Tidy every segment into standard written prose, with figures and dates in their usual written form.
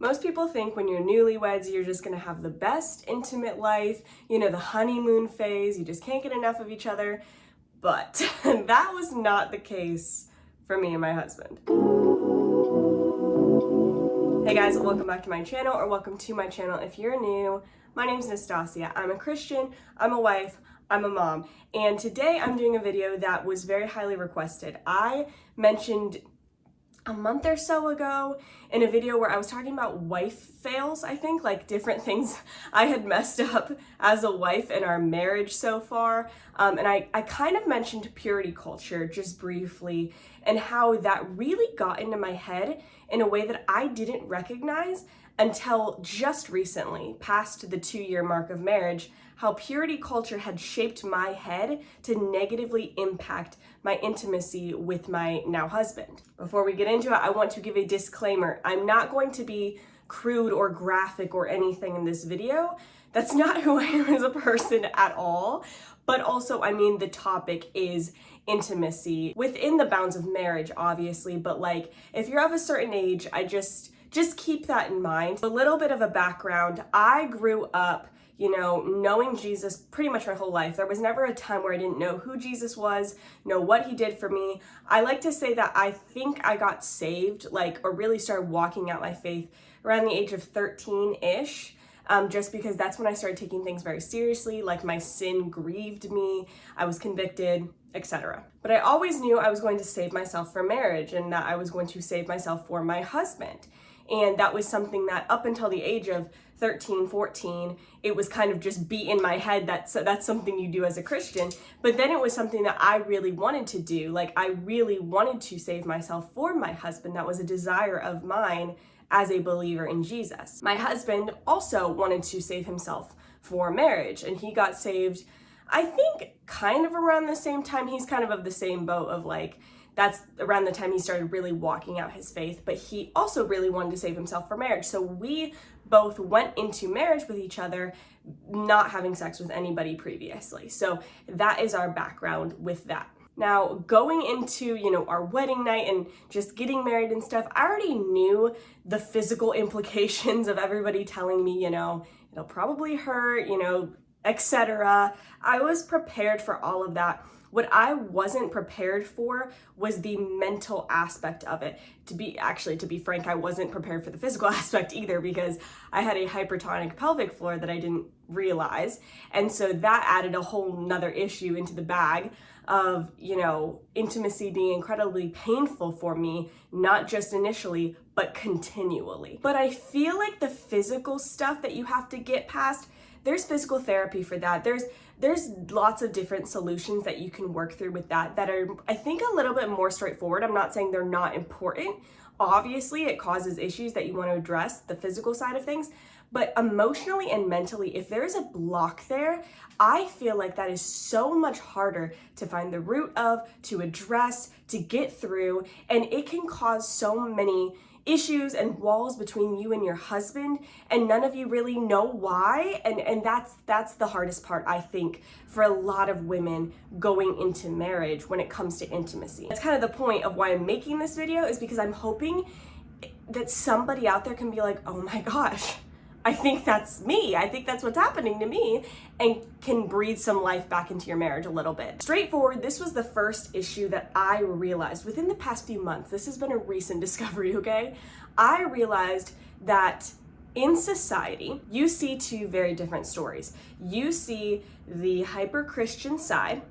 Most people think when you're newlyweds, you're just gonna have the best intimate life, the honeymoon phase, you just can't get enough of each other. But that was not the case for me and my husband. Hey guys, welcome back to my channel, or welcome to my channel if you're new. My name's Nastasia. I'm a Christian, I'm a wife, I'm a mom, and today I'm doing a video that was very highly requested. I mentioned a month or so ago in a video where I was talking about wife fails, I think, like different things I had messed up as a wife in our marriage so far. And I kind of mentioned purity culture just briefly and how that really got into my head in a way that I didn't recognize until just recently, past the 2-year mark of marriage, how purity culture had shaped my head to negatively impact my intimacy with my now husband. Before we get into it, I want to give a disclaimer. I'm not going to be crude or graphic or anything in this video. That's not who I am as a person at all. But also, the topic is intimacy within the bounds of marriage, obviously. But like, if you're of a certain age, I just keep that in mind. A little bit of a background. I grew up knowing Jesus pretty much my whole life. There was never a time where I didn't know who Jesus was, know what he did for me. I like to say that I think I got saved, or really started walking out my faith around the age of 13-ish, just because that's when I started taking things very seriously, like my sin grieved me, I was convicted, etc. But I always knew I was going to save myself for marriage and that I was going to save myself for my husband. And that was something that up until the age of 13, 14, it was kind of just beat in my head that that's something you do as a Christian. But then it was something that I really wanted to do. I really wanted to save myself for my husband. That was a desire of mine as a believer in Jesus. My husband also wanted to save himself for marriage, and he got saved, I think, kind of around the same time. He's kind of the same boat of that's around the time he started really walking out his faith, but he also really wanted to save himself for marriage. So we both went into marriage with each other, not having sex with anybody previously. So that is our background with that. Now, going into, our wedding night and just getting married and stuff, I already knew the physical implications of everybody telling me, it'll probably hurt, etc. I was prepared for all of that. What I wasn't prepared for was the mental aspect of it. To be frank, I wasn't prepared for the physical aspect either, because I had a hypertonic pelvic floor that I didn't realize. And so that added a whole nother issue into the bag of, intimacy being incredibly painful for me, not just initially, but continually. But I feel like the physical stuff that you have to get past, there's physical therapy for that. There's lots of different solutions that you can work through with that are, I think, a little bit more straightforward. I'm not saying they're not important. Obviously, it causes issues that you want to address, the physical side of things, but emotionally and mentally, if there is a block there, I feel like that is so much harder to find the root of, to address, to get through, and it can cause so many issues and walls between you and your husband, and none of you really know why, and that's the hardest part, I think, for a lot of women going into marriage when it comes to intimacy. That's kind of the point of why I'm making this video, is because I'm hoping that somebody out there can be like, oh my gosh, I think that's me. I think that's what's happening to me, and can breathe some life back into your marriage a little bit. Straightforward, this was the first issue that I realized within the past few months. This has been a recent discovery, okay? I realized that in society, you see two very different stories. You see the hyper-Christian side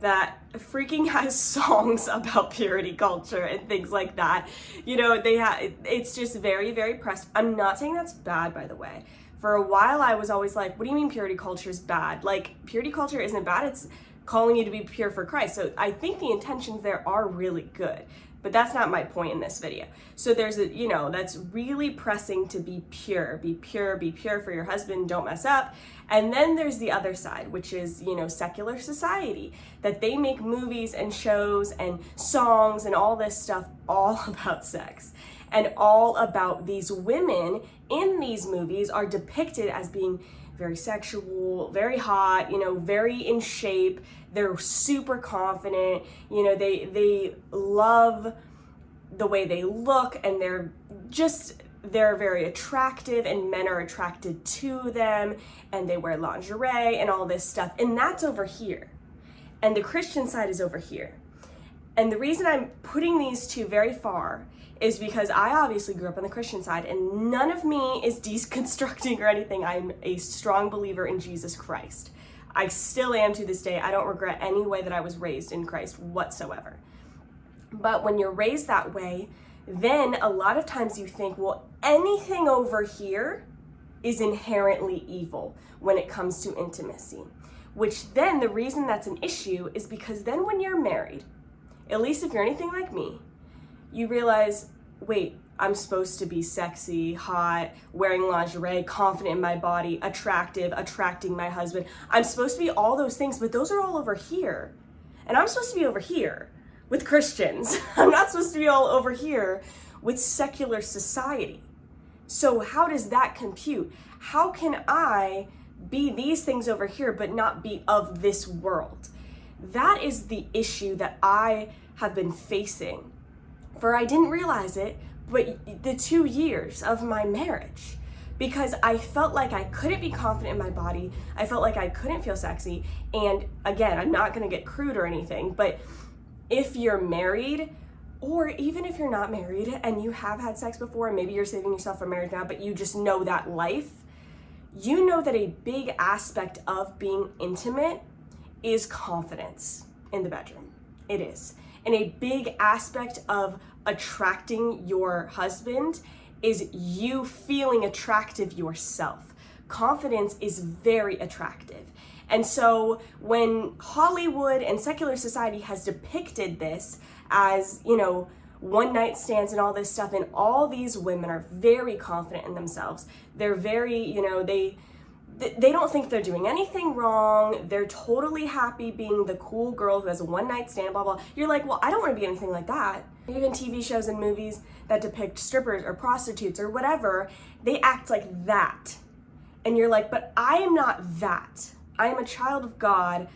that freaking has songs about purity culture and things like that. It's just very, very pressed. I'm not saying that's bad, by the way. For a while, I was always like, what do you mean purity culture is bad? Purity culture isn't bad. It's calling you to be pure for Christ. So I think the intentions there are really good, but that's not my point in this video. So there's that's really pressing to be pure for your husband, don't mess up. And then there's the other side, which is, secular society, that they make movies and shows and songs and all this stuff all about sex. And all about these women in these movies are depicted as being very sexual, very hot, very in shape. They're super confident, they love the way they look, and they're just they're very attractive and men are attracted to them and they wear lingerie and all this stuff. And that's over here. And the Christian side is over here. And the reason I'm putting these two very far is because I obviously grew up on the Christian side and none of me is deconstructing or anything. I'm a strong believer in Jesus Christ. I still am to this day. I don't regret any way that I was raised in Christ whatsoever. But when you're raised that way, then a lot of times you think, well, anything over here is inherently evil when it comes to intimacy. Which then the reason that's an issue is because then when you're married, at least if you're anything like me, you realize, wait, I'm supposed to be sexy, hot, wearing lingerie, confident in my body, attractive, attracting my husband. I'm supposed to be all those things, but those are all over here. And I'm supposed to be over here with Christians. I'm not supposed to be all over here with secular society. So how does that compute? How can I be these things over here but not be of this world? That is the issue that I have been facing for, I didn't realize it, but the 2 years of my marriage. Because I felt like I couldn't be confident in my body. I felt like I couldn't feel sexy. And again, I'm not gonna get crude or anything, but if you're married, or even if you're not married and you have had sex before, and maybe you're saving yourself for marriage now, but you just know that life, you know that a big aspect of being intimate is confidence in the bedroom. It is. And a big aspect of attracting your husband is you feeling attractive yourself. Confidence is very attractive. And so when Hollywood and secular society has depicted this as, you know, one night stands and all this stuff, and all these women are very confident in themselves. They're very, you know, they don't think they're doing anything wrong. They're totally happy being the cool girl who has a one night stand, blah, blah. You're like, well, I don't want to be anything like that. Even TV shows and movies that depict strippers or prostitutes or whatever, they act like that. And you're like, but I am not that. I am a child of God.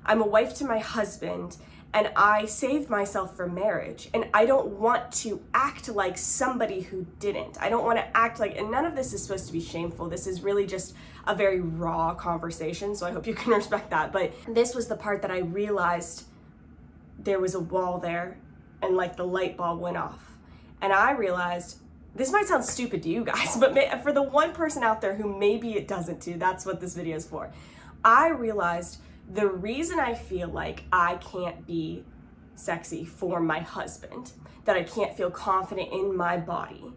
I'm a wife to my husband, and I saved myself for marriage. And I don't want to act like somebody who didn't. I don't want to act like, and none of this is supposed to be shameful. This is really just a very raw conversation, so I hope you can respect that. But this was the part that I realized there was a wall there, and like the light bulb went off. And I realized, this might sound stupid to you guys, but for the one person out there who maybe it doesn't to, that's what this video is for. I realized the reason I feel like I can't be sexy for my husband, that I can't feel confident in my body,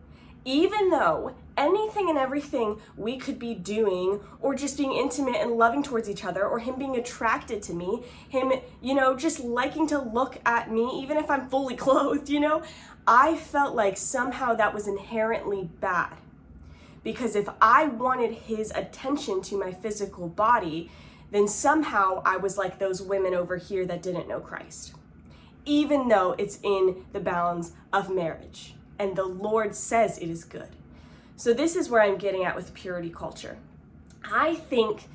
even though anything and everything we could be doing, or just being intimate and loving towards each other, or him being attracted to me, him, you know, just liking to look at me, even if I'm fully clothed, you know, I felt like somehow that was inherently bad. Because if I wanted his attention to my physical body, then somehow I was like those women over here that didn't know Christ. Even though it's in the bounds of marriage, and the Lord says it is good. So this is where I'm getting at with purity culture. I think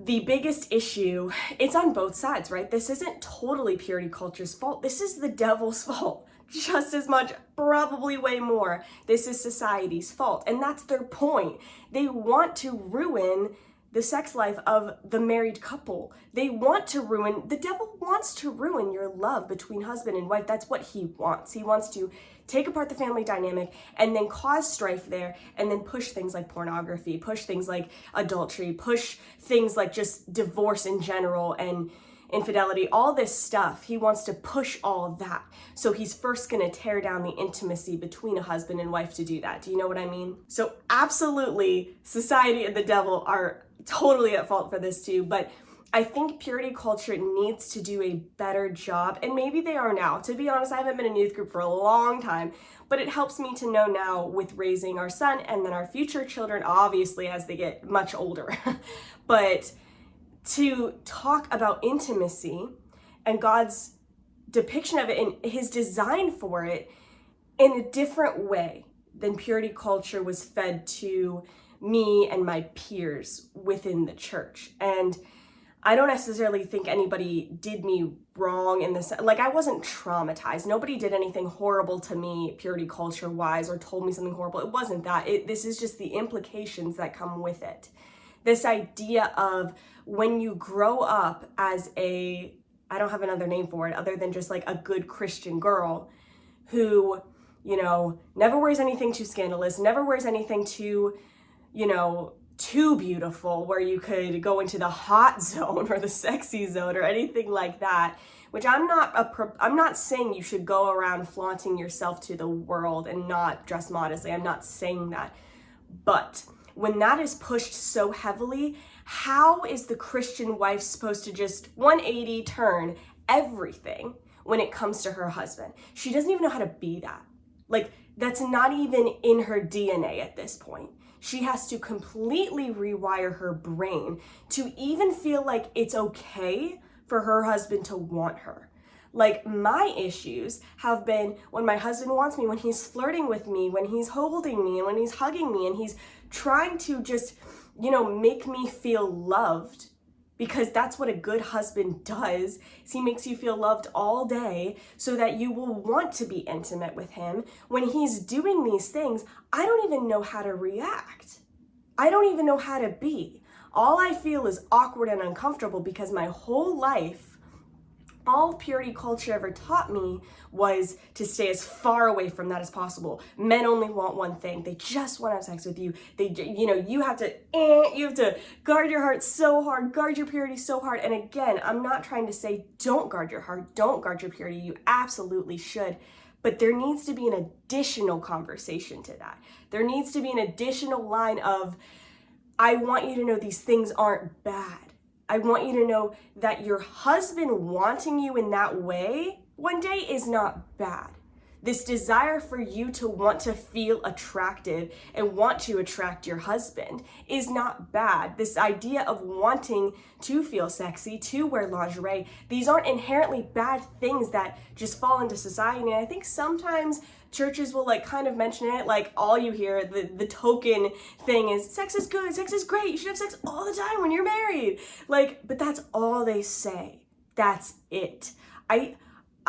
the biggest issue, it's on both sides, right? This isn't totally purity culture's fault. This is the devil's fault. Just as much, probably way more. This is society's fault. And that's their point. They want to ruin the sex life of the married couple. They want to ruin, the devil wants to ruin your love between husband and wife. That's what he wants. He wants to take apart the family dynamic and then cause strife there, and then push things like pornography, push things like adultery, push things like just divorce in general and infidelity, all this stuff. He wants to push all of that. So he's first going to tear down the intimacy between a husband and wife to do that. Do you know what I mean? So absolutely, society and the devil are totally at fault for this too. But I think purity culture needs to do a better job, and maybe they are now. To be honest, I haven't been in youth group for a long time, but it helps me to know now with raising our son and then our future children, obviously, as they get much older. But to talk about intimacy and God's depiction of it and his design for it in a different way than purity culture was fed to me and my peers within the church. And I don't necessarily think anybody did me wrong in this. Like, I wasn't traumatized. Nobody did anything horrible to me, purity culture wise, or told me something horrible. It wasn't that. This is just the implications that come with it. This idea of when you grow up as I don't have another name for it other than just like a good Christian girl who, never wears anything too scandalous, never wears anything too, too beautiful, where you could go into the hot zone or the sexy zone or anything like that, which I'm not saying you should go around flaunting yourself to the world and not dress modestly. I'm not saying that. But when that is pushed so heavily, how is the Christian wife supposed to just 180 turn everything when it comes to her husband? She doesn't even know how to be that. Like, that's not even in her DNA at this point. She has to completely rewire her brain to even feel like it's okay for her husband to want her. Like, my issues have been when my husband wants me, when he's flirting with me, when he's holding me, and when he's hugging me, and he's trying to just, make me feel loved, because that's what a good husband does, is he makes you feel loved all day so that you will want to be intimate with him. When he's doing these things, I don't even know how to react. I don't even know how to be. All I feel is awkward and uncomfortable because my whole life, all purity culture ever taught me was to stay as far away from that as possible. Men only want one thing. They just want to have sex with you. You have to guard your heart so hard, guard your purity so hard. And again, I'm not trying to say don't guard your heart, don't guard your purity. You absolutely should. But there needs to be an additional conversation to that. There needs to be an additional line of, I want you to know these things aren't bad. I want you to know that your husband wanting you in that way one day is not bad. This desire for you to want to feel attractive and want to attract your husband is not bad. This idea of wanting to feel sexy, to wear lingerie, these aren't inherently bad things that just fall into society. And I think sometimes churches will kind of mention it, like all you hear, the token thing is sex is good, sex is great, you should have sex all the time when you're married. But that's all they say. That's it.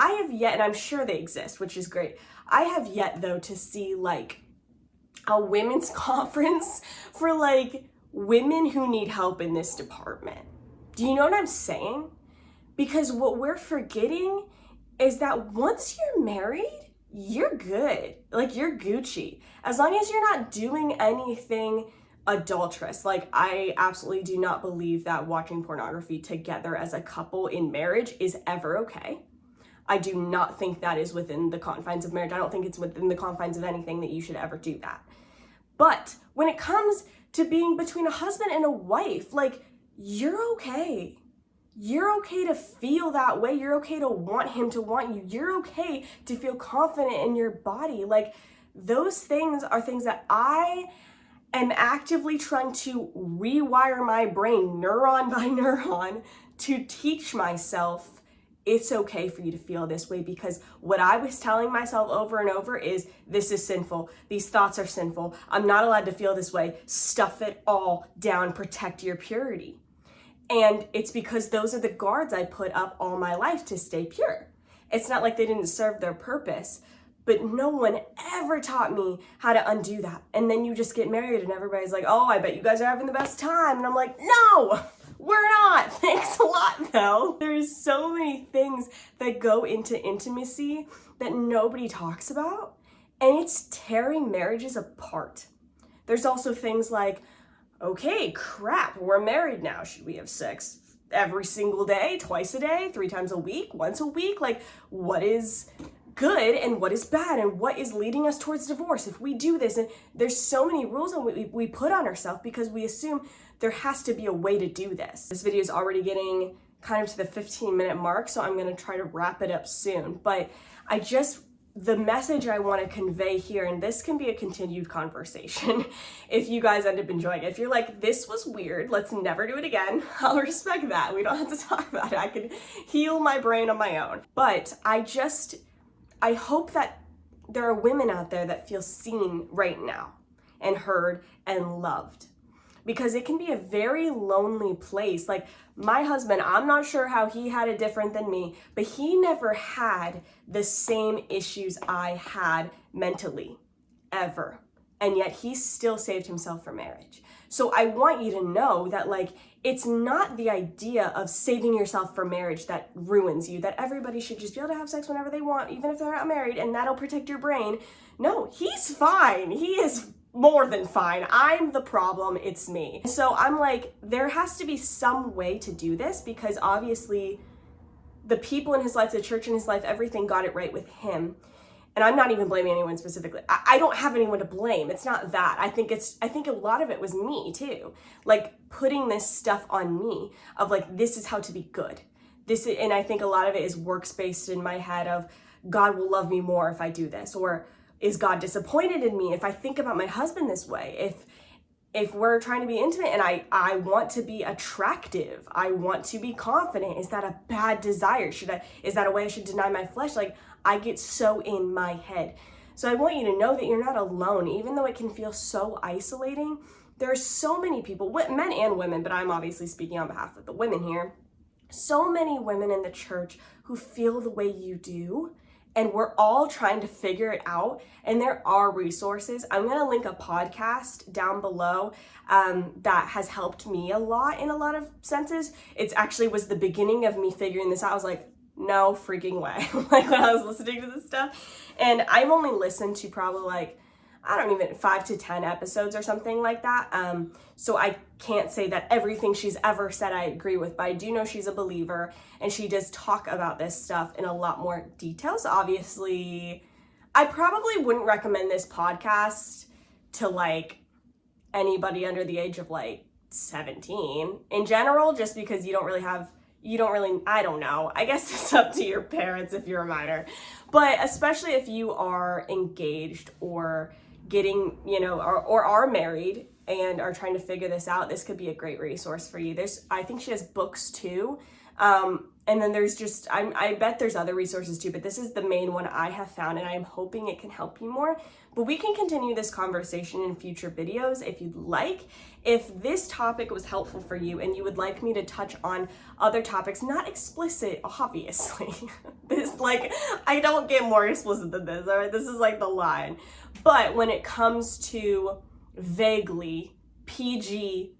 I have yet, and I'm sure they exist, which is great. I have yet though to see a women's conference for women who need help in this department. Do you know what I'm saying? Because what we're forgetting is that once you're married, you're good. You're Gucci. As long as you're not doing anything adulterous. I absolutely do not believe that watching pornography together as a couple in marriage is ever okay. I do not think that is within the confines of marriage. I don't think it's within the confines of anything that you should ever do that. But when it comes to being between a husband and a wife, you're okay. You're okay to feel that way. You're okay to want him to want you. You're okay to feel confident in your body. Those things are things that I am actively trying to rewire my brain, neuron by neuron, to teach myself it's okay for you to feel this way, because what I was telling myself over and over is, this is sinful. These thoughts are sinful. I'm not allowed to feel this way. Stuff it all down. Protect your purity. And it's because those are the guards I put up all my life to stay pure. It's not like they didn't serve their purpose, but no one ever taught me how to undo that. And then you just get married and everybody's like, oh, I bet you guys are having the best time. And I'm like, no, we're not. Thanks a lot, though. There's so many things that go into intimacy that nobody talks about, and it's tearing marriages apart. There's also things like, okay, crap, we're married now. Should we have sex every single day, twice a day, 3 times a week, once a week? What is good and what is bad, and what is leading us towards divorce if we do this? And there's so many rules that we put on ourselves because we assume there has to be a way to do this. This video is already getting kind of to the 15-minute mark, so I'm gonna try to wrap it up soon. But the message I want to convey here, and this can be a continued conversation if you guys end up enjoying it. If you're like, this was weird, let's never do it again, I'll respect that. We don't have to talk about it. I can heal my brain on my own. But I hope that there are women out there that feel seen right now and heard and loved. because it can be a very lonely place. Like my husband, I'm not sure how he had it different than me, but he never had the same issues I had mentally, ever. And yet he still saved himself for marriage. So I want you to know that, like, it's not the idea of saving yourself for marriage that ruins you, that everybody should just be able to have sex whenever they want, even if they're not married, and that'll protect your brain. No, he's fine. He is more than fine. I'm the problem, it's me. So I'm like, there has to be some way to do this, because obviously the people in his life, the church in his life, everything got it right with him. And I'm not even blaming anyone specifically. I don't have anyone to blame. It's not that. I think a lot of it was me too. Like putting this stuff on me of like, this is how to be good. And I think a lot of it is works based in my head of God will love me more if I do this, or is God disappointed in me if I think about my husband this way? If we're trying to be intimate and I want to be attractive, I want to be confident, is that a bad desire? Is that a way I should deny my flesh? Like I get so in my head. So I want you to know that you're not alone, even though it can feel so isolating. There are so many people, men and women, but I'm obviously speaking on behalf of the women here. So many women in the church who feel the way you do. And we're all trying to figure it out. And there are resources. I'm going to link a podcast down below that has helped me a lot in a lot of senses. It's actually was the beginning of me figuring this out. I was like, no freaking way. Like when I was listening to this stuff. And I've only listened to probably like, I don't even 5 to 10 episodes or something like that. So I can't say that everything she's ever said I agree with, but I do know she's a believer and she does talk about this stuff in a lot more detail. So obviously I probably wouldn't recommend this podcast to like anybody under the age of like 17 in general, just because I don't know. I guess it's up to your parents if you're a minor, but especially if you are engaged or getting, or are married and are trying to figure this out, this could be a great resource for you. I think she has books too. And then there's just, I bet there's other resources too, but this is the main one I have found and I'm hoping it can help you more. But we can continue this conversation in future videos if you'd like. If this topic was helpful for you and you would like me to touch on other topics, not explicit, obviously. I don't get more explicit than this, all right? This is like the line. But when it comes to vaguely PG,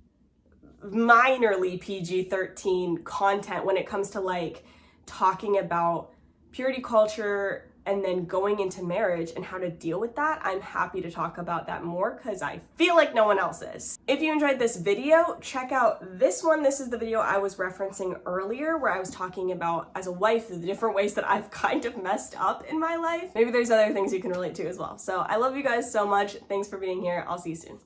minorly PG-13 content, when it comes to like talking about purity culture and then going into marriage and how to deal with that, I'm happy to talk about that more because I feel like no one else is. If you enjoyed this video, check out this one. This is the video I was referencing earlier where I was talking about, as a wife, the different ways that I've kind of messed up in my life. Maybe there's other things you can relate to as well. So I love you guys so much. Thanks for being here. I'll see you soon.